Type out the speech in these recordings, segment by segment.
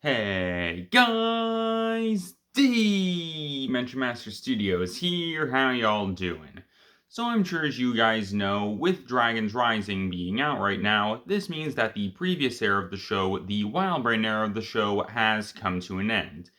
Hey guys, Dimension Master Studios here, how y'all doing? So I'm sure as you guys know, with Dragons Rising being out right now, this means that the previous era of the show, the Wildbrain era of the show, has come to an end.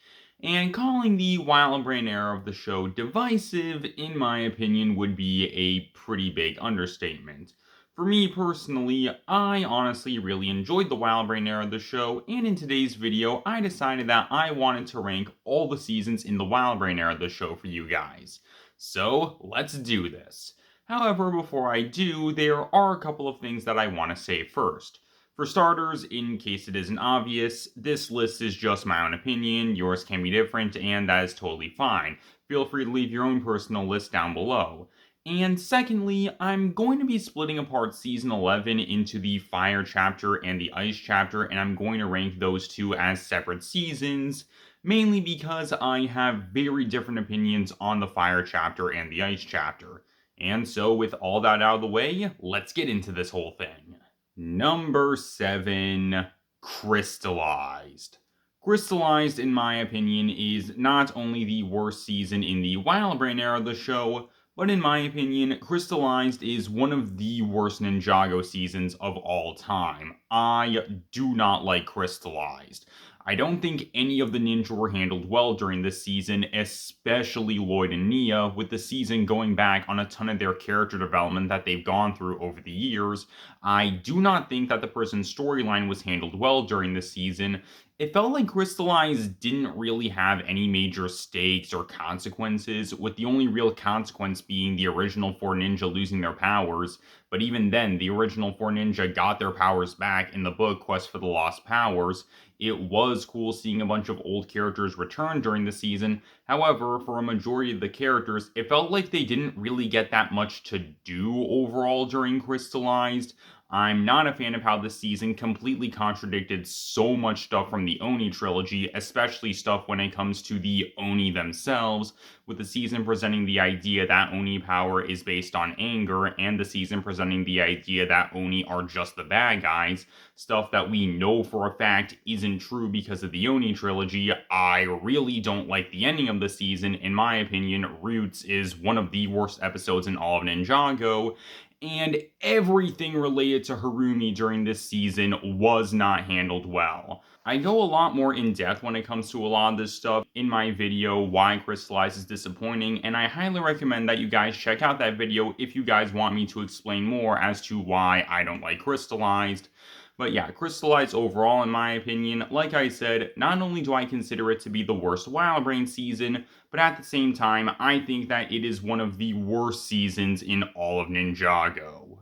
And calling the Wildbrain era of the show divisive, in my opinion, would be a pretty big understatement. For me personally, I honestly really enjoyed the Wildbrain era of the show, and in today's video, I decided that I wanted to rank all the seasons in the Wildbrain era of the show for you guys. So, let's do this. However, before I do, there are a couple of things that I want to say first. For starters, in case it isn't obvious, this list is just my own opinion, yours can be different, and that is totally fine. Feel free to leave your own personal list down below. And secondly, I'm going to be splitting apart Season 11 into the Fire chapter and the Ice chapter, and I'm going to rank those two as separate seasons, mainly because I have very different opinions on the Fire chapter and the Ice chapter. And so, with all that out of the way, let's get into this whole thing. Number 7, Crystallized. Crystallized, in my opinion, is not only the worst season in the Wildbrain era of the show, but in my opinion, Crystallized is one of the worst Ninjago seasons of all time. I do not like Crystallized. I don't think any of the ninja were handled well during this season, especially Lloyd and Nia, with the season going back on a ton of their character development that they've gone through over the years. I do not think that the person's storyline was handled well during this season. It felt like Crystallized didn't really have any major stakes or consequences, with the only real consequence being the original 4 ninja losing their powers, but even then, the original 4 ninja got their powers back in the book Quest for the Lost Powers. It was cool seeing a bunch of old characters return during the season. However, for a majority of the characters, it felt like they didn't really get that much to do overall during Crystallized. I'm not a fan of how this season completely contradicted so much stuff from the Oni trilogy, especially stuff when it comes to the Oni themselves, with the season presenting the idea that Oni power is based on anger, and the season presenting the idea that Oni are just the bad guys, stuff that we know for a fact isn't true because of the Oni trilogy. I really don't like the ending of the season. In my opinion, Roots is one of the worst episodes in all of Ninjago, and everything related to Harumi during this season was not handled well. I go a lot more in depth when it comes to a lot of this stuff in my video, Why Crystallized is Disappointing, and I highly recommend that you guys check out that video if you guys want me to explain more as to why I don't like Crystallized. But yeah, Crystallized overall, in my opinion, like I said, not only do I consider it to be the worst Wildbrain season, but at the same time, I think that it is one of the worst seasons in all of Ninjago.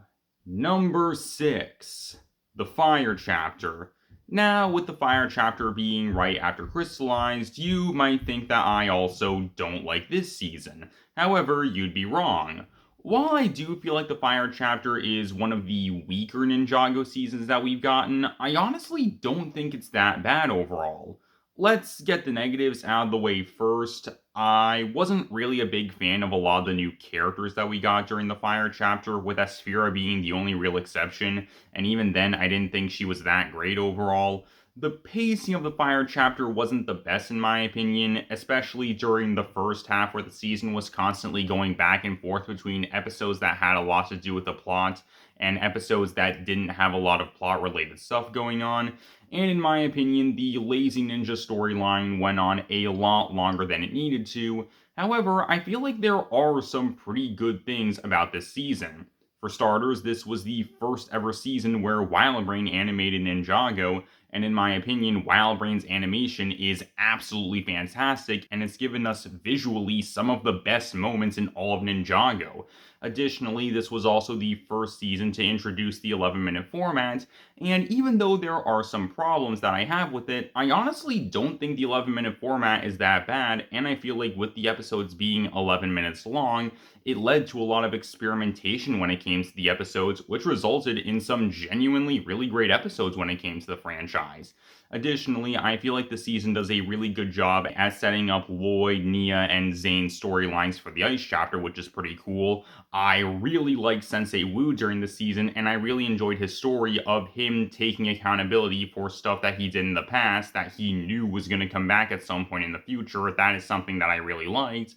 Number 6, the Fire chapter. Now, with the Fire chapter being right after Crystallized, you might think that I also don't like this season. However, you'd be wrong. While I do feel like the Fire chapter is one of the weaker Ninjago seasons that we've gotten, I honestly don't think it's that bad overall. Let's get the negatives out of the way first. I wasn't really a big fan of a lot of the new characters that we got during the Fire chapter, with Asphira being the only real exception, and even then I didn't think she was that great overall. The pacing of the Fire chapter wasn't the best in my opinion, especially during the first half where the season was constantly going back and forth between episodes that had a lot to do with the plot and episodes that didn't have a lot of plot-related stuff going on. And in my opinion, the Lazy Ninja storyline went on a lot longer than it needed to. However, I feel like there are some pretty good things about this season. For starters, this was the first ever season where Wildbrain animated Ninjago, and in my opinion, Wildbrain's animation is absolutely fantastic, and it's given us visually some of the best moments in all of Ninjago. Additionally, this was also the first season to introduce the 11-minute format, and even though there are some problems that I have with it, I honestly don't think the 11-minute format is that bad, and I feel like with the episodes being 11 minutes long, it led to a lot of experimentation when it came to the episodes, which resulted in some genuinely really great episodes when it came to the franchise. guys. Additionally, I feel like the season does a really good job at setting up Lloyd, Nia, and Zane's storylines for the Ice chapter, which is pretty cool. I really liked Sensei Wu during the season, and I really enjoyed his story of him taking accountability for stuff that he did in the past that he knew was going to come back at some point in the future. That is something that I really liked.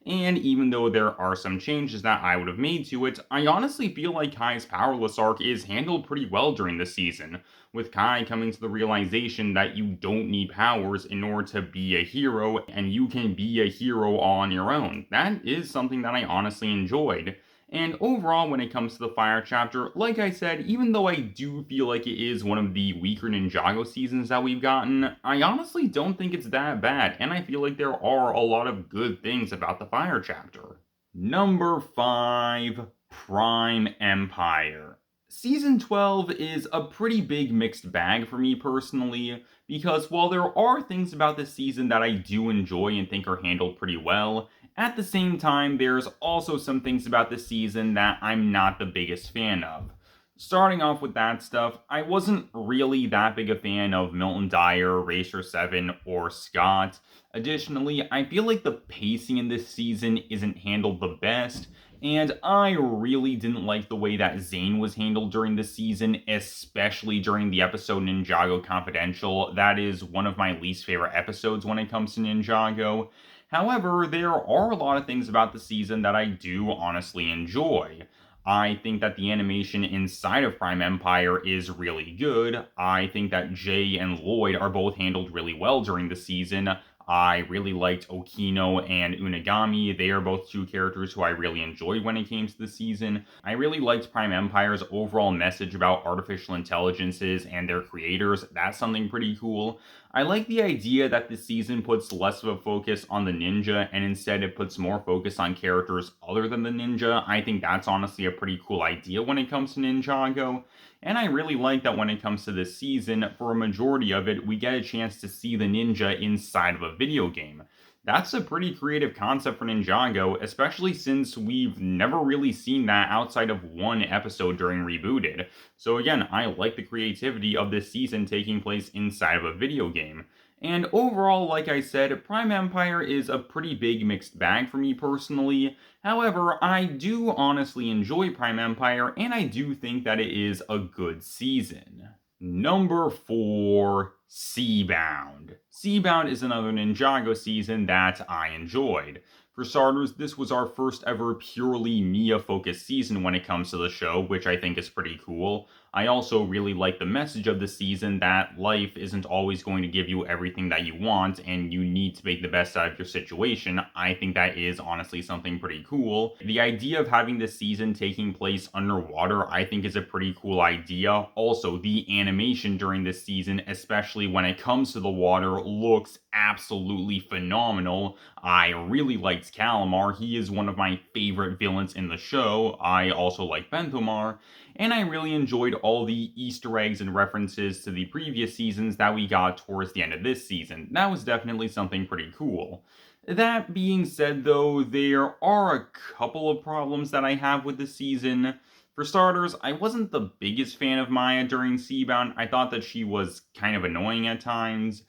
And even though there are some changes that I would have made to it, I honestly feel like Kai's powerless arc is handled pretty well during the season, with Kai coming to the realization that you don't need powers in order to be a hero, and you can be a hero all on your own. That is something that I honestly enjoyed. And overall, when it comes to the Fire chapter, like I said, even though I do feel like it is one of the weaker Ninjago seasons that we've gotten, I honestly don't think it's that bad, and I feel like there are a lot of good things about the Fire chapter. Number 5, Prime Empire. Season 12 is a pretty big mixed bag for me personally, because while there are things about this season that I do enjoy and think are handled pretty well, at the same time, there's also some things about this season that I'm not the biggest fan of. Starting off with that stuff, I wasn't really that big a fan of Milton Dyer, Racer 7, or Scott. Additionally, I feel like the pacing in this season isn't handled the best, and I really didn't like the way that Zane was handled during the season, especially during the episode Ninjago Confidential. That is one of my least favorite episodes when it comes to Ninjago. However, there are a lot of things about the season that I do honestly enjoy. I think that the animation inside of Prime Empire is really good. I think that Jay and Lloyd are both handled really well during the season. I really liked Okino and Unagami. They are both two characters who I really enjoyed when it came to the season. I really liked Prime Empire's overall message about artificial intelligences and their creators. That's something pretty cool. I like the idea that this season puts less of a focus on the ninja and instead it puts more focus on characters other than the ninja. I think that's honestly a pretty cool idea when it comes to Ninjago. And I really like that when it comes to this season, for a majority of it, we get a chance to see the ninja inside of a video game. That's a pretty creative concept for Ninjago, especially since we've never really seen that outside of one episode during Rebooted. So again, I like the creativity of this season taking place inside of a video game. And overall, like I said, Prime Empire is a pretty big mixed bag for me personally. However, I do honestly enjoy Prime Empire, and I do think that it is a good season. Number 4, Cbound. Cbound is another Ninjago season that I enjoyed. For starters, this was our first ever purely Mia-focused season when it comes to the show, which I think is pretty cool. I also really like the message of the season that life isn't always going to give you everything that you want, and you need to make the best out of your situation. I think that is honestly something pretty cool. The idea of having this season taking place underwater, I think is a pretty cool idea. Also, the animation during this season, especially when it comes to the water, looks absolutely phenomenal. I really liked Calamar. He is one of my favorite villains in the show. I also like Benthomar. And I really enjoyed all the Easter eggs and references to the previous seasons that we got towards the end of this season. That was definitely something pretty cool. That being said, though, there are a couple of problems that I have with the season. For starters, I wasn't the biggest fan of Maya during Cbound. I thought that she was kind of annoying at times.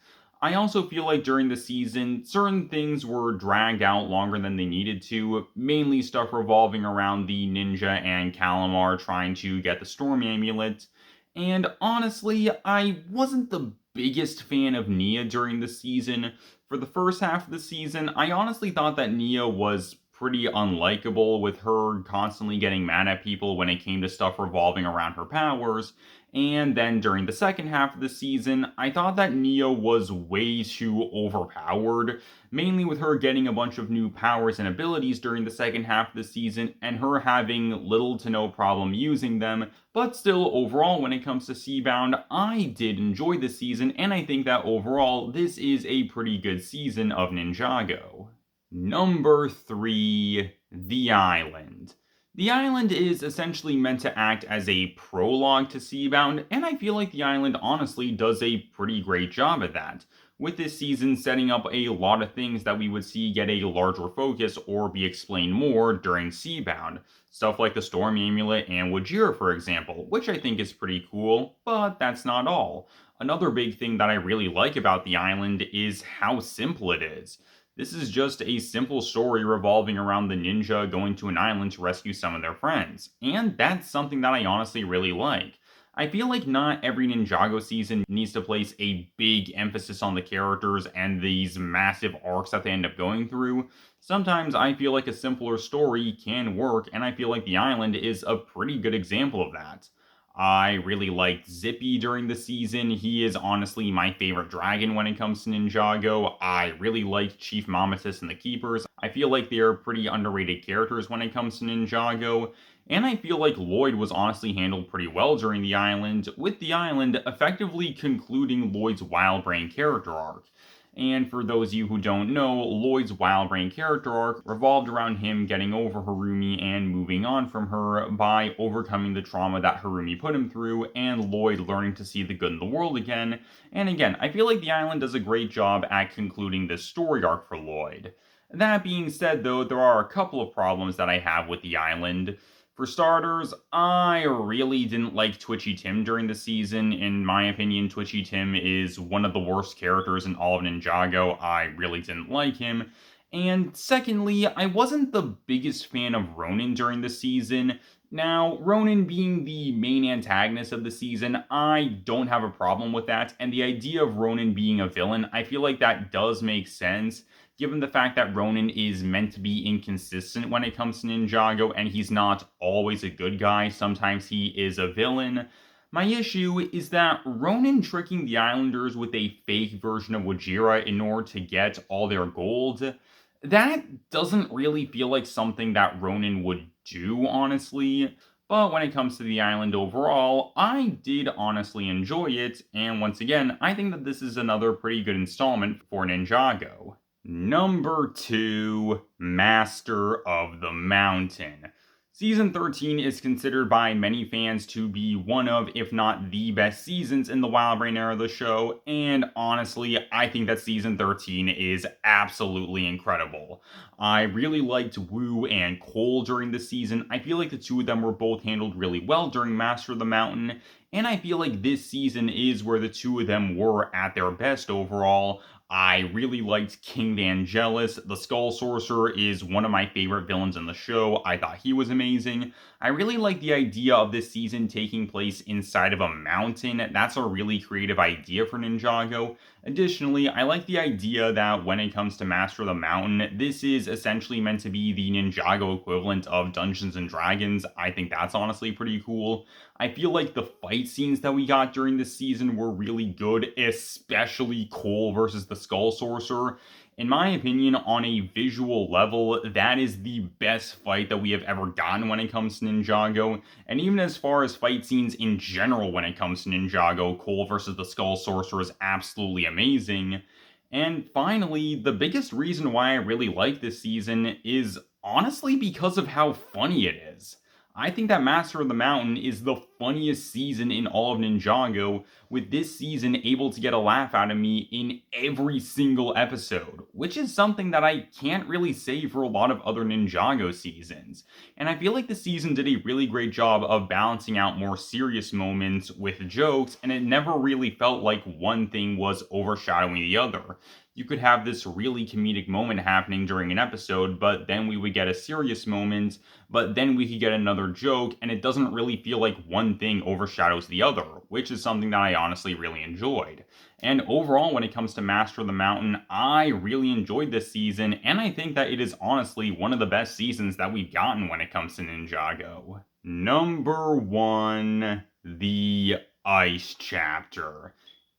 I also feel like during the season, certain things were dragged out longer than they needed to, mainly stuff revolving around the ninja and Calamar trying to get the Storm Amulet. And honestly, I wasn't the biggest fan of Nia during the season. For the first half of the season, I honestly thought that Nia was pretty unlikable, with her constantly getting mad at people when it came to stuff revolving around her powers. And then during the second half of the season, I thought that Nia was way too overpowered, mainly with her getting a bunch of new powers and abilities during the second half of the season, and her having little to no problem using them. But still, overall, when it comes to Cbound, I did enjoy the season, and I think that overall, this is a pretty good season of Ninjago. Number 3, The Island. The Island is essentially meant to act as a prologue to Cbound, and I feel like The Island honestly does a pretty great job at that, with this season setting up a lot of things that we would see get a larger focus or be explained more during Cbound. Stuff like the Storm Amulet and Wajir, for example, which I think is pretty cool, but that's not all. Another big thing that I really like about the island is how simple it is. This is just a simple story revolving around the ninja going to an island to rescue some of their friends, and that's something that I honestly really like. I feel like not every Ninjago season needs to place a big emphasis on the characters and these massive arcs that they end up going through. Sometimes I feel like a simpler story can work, and I feel like the island is a pretty good example of that. I really liked Zippy during the season. He is honestly my favorite dragon when it comes to Ninjago. I really liked Chief Mamatus and the Keepers. I feel like they are pretty underrated characters when it comes to Ninjago. And I feel like Lloyd was honestly handled pretty well during the island, with the island effectively concluding Lloyd's Wildbrain character arc. And for those of you who don't know, Lloyd's Wildbrain character arc revolved around him getting over Harumi and moving on from her by overcoming the trauma that Harumi put him through, and Lloyd learning to see the good in the world again. And again, I feel like the island does a great job at concluding this story arc for Lloyd. That being said, though, there are a couple of problems that I have with the island. For starters, I really didn't like Twitchy Tim during the season. In my opinion, Twitchy Tim is one of the worst characters in all of Ninjago. I really didn't like him. And secondly, I wasn't the biggest fan of Ronin during the season. Now, Ronin being the main antagonist of the season, I don't have a problem with that. And the idea of Ronin being a villain, I feel like that does make sense, given the fact that Ronin is meant to be inconsistent when it comes to Ninjago, and he's not always a good guy. Sometimes he is a villain. My issue is that Ronin tricking the Islanders with a fake version of Wajira in order to get all their gold, that doesn't really feel like something that Ronin would do, honestly. But when it comes to the island overall, I did honestly enjoy it, and once again, I think that this is another pretty good installment for Ninjago. Number 2, Master of the Mountain. Season 13 is considered by many fans to be one of, if not the best seasons in the Wildbrain era of the show, and honestly, I think that Season 13 is absolutely incredible. I really liked Wu and Cole during the season. I feel like the two of them were both handled really well during Master of the Mountain, and I feel like this season is where the two of them were at their best overall. I really liked King Vangelis. The Skull Sorcerer is one of my favorite villains in the show. I thought he was amazing. I really like the idea of this season taking place inside of a mountain. That's a really creative idea for Ninjago. Additionally, I like the idea that when it comes to Master of the Mountain, this is essentially meant to be the Ninjago equivalent of Dungeons and Dragons. I think that's honestly pretty cool. I feel like the fight scenes that we got during this season were really good, especially Cole versus the Skull Sorcerer. In my opinion, on a visual level, that is the best fight that we have ever gotten when it comes to Ninjago. And even as far as fight scenes in general when it comes to Ninjago, Cole versus the Skull Sorcerer is absolutely amazing. And finally, the biggest reason why I really like this season is honestly because of how funny it is. I think that Master of the Mountain is the funniest season in all of Ninjago, with this season able to get a laugh out of me in every single episode, which is something that I can't really say for a lot of other Ninjago seasons. And I feel like the season did a really great job of balancing out more serious moments with jokes, and it never really felt like one thing was overshadowing the other. You could have this really comedic moment happening during an episode, but then we would get a serious moment, but then we could get another joke, and it doesn't really feel like one thing overshadows the other, which is something that I honestly really enjoyed. And overall, when it comes to Master of the Mountain, I really enjoyed this season, and I think that it is honestly one of the best seasons that we've gotten when it comes to Ninjago. Number 1, the Ice Chapter.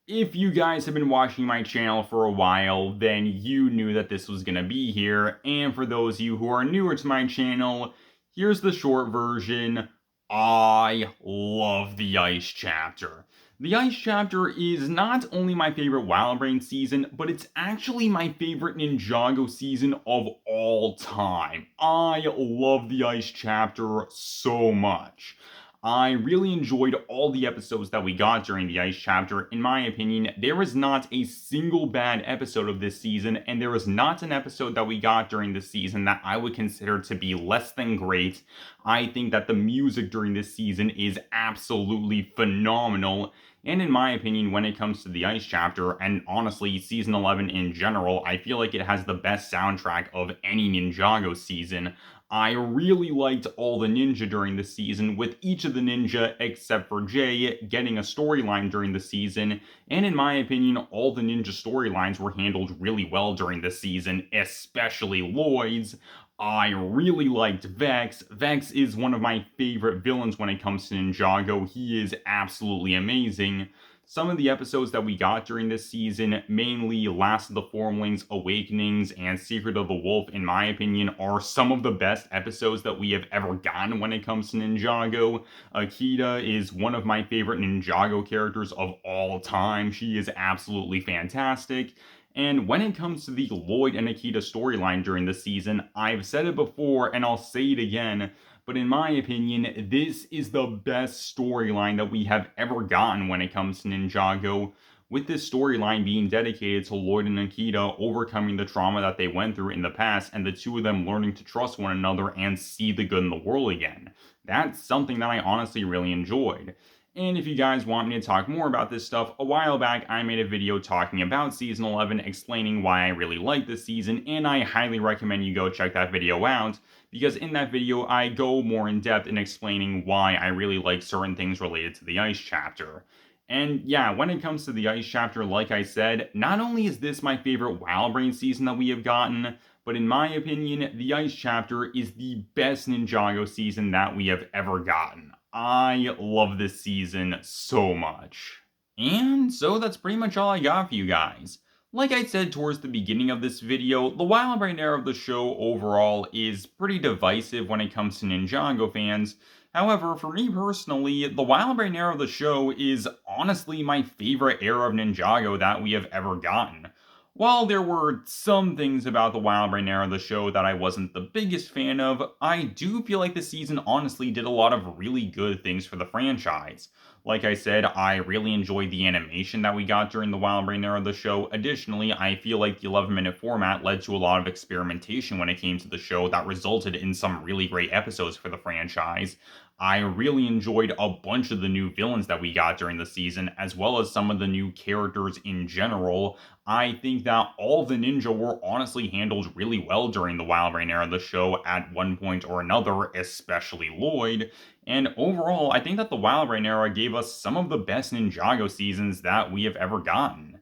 If you guys have been watching my channel for a while, then you knew that this was going to be here, and for those of you who are newer to my channel, here's the short version. I love the Ice Chapter. The Ice Chapter is not only my favorite Wildbrain season, but it's actually my favorite Ninjago season of all time. I love the Ice Chapter so much. I really enjoyed all the episodes that we got during the Ice Chapter. In my opinion, there was not a single bad episode of this season, and there was not an episode that we got during this season that I would consider to be less than great. I think that the music during this season is absolutely phenomenal. And in my opinion, when it comes to the Ice Chapter, and honestly, Season 11 in general, I feel like it has the best soundtrack of any Ninjago season. I really liked all the ninja during the season, with each of the ninja, except for Jay, getting a storyline during the season, and in my opinion, all the ninja storylines were handled really well during the season, especially Lloyd's. I really liked Vex. Vex is one of my favorite villains when it comes to Ninjago. He is absolutely amazing. Some of the episodes that we got during this season, mainly Last of the Formlings, Awakenings, and Secret of the Wolf, in my opinion, are some of the best episodes that we have ever gotten when it comes to Ninjago. Akita is one of my favorite Ninjago characters of all time. She is absolutely fantastic. And when it comes to the Lloyd and Akita storyline during the season, I've said it before and I'll say it again, but in my opinion, this is the best storyline that we have ever gotten when it comes to Ninjago, with this storyline being dedicated to Lloyd and Akita overcoming the trauma that they went through in the past, and the two of them learning to trust one another and see the good in the world again. That's something that I honestly really enjoyed. And if you guys want me to talk more about this stuff, a while back I made a video talking about Season 11, explaining why I really like this season, and I highly recommend you go check that video out, because in that video I go more in depth in explaining why I really like certain things related to the Ice Chapter. And yeah, when it comes to the Ice Chapter, like I said, not only is this my favorite Wildbrain season that we have gotten, but in my opinion, the Ice Chapter is the best Ninjago season that we have ever gotten. I love this season so much. And so that's pretty much all I got for you guys. Like I said towards the beginning of this video, the Wildbrain era of the show overall is pretty divisive when it comes to Ninjago fans. However, for me personally, the Wildbrain era of the show is honestly my favorite era of Ninjago that we have ever gotten. While there were some things about the Wildbrain era of the show that I wasn't the biggest fan of, I do feel like the season honestly did a lot of really good things for the franchise. Like I said, I really enjoyed the animation that we got during the Wildbrain era of the show. Additionally, I feel like the 11-minute format led to a lot of experimentation when it came to the show that resulted in some really great episodes for the franchise. I really enjoyed a bunch of the new villains that we got during the season, as well as some of the new characters in general. I think that all the ninja were honestly handled really well during the Wildbrain era of the show at one point or another, especially Lloyd. And overall, I think that the Wildbrain era gave us some of the best Ninjago seasons that we have ever gotten.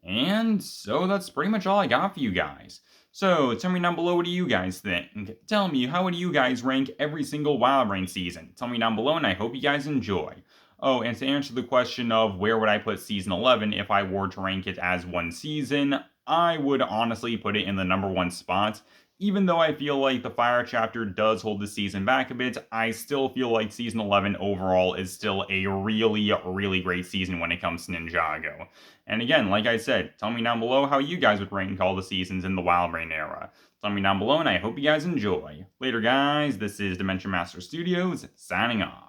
And so that's pretty much all I got for you guys. So tell me down below, what do you guys think? Tell me, how would you guys rank every single Wildbrain season? Tell me down below, and I hope you guys enjoy. Oh, and to answer the question of where would I put Season 11 if I were to rank it as one season, I would honestly put it in the number one spot. Even though I feel like the Fire Chapter does hold the season back a bit, I still feel like Season 11 overall is still a really, really great season when it comes to Ninjago. And again, like I said, tell me down below how you guys would rank all the seasons in the Wildbrain era. Tell me down below, and I hope you guys enjoy. Later, guys, this is Dimension Master Studios, signing off.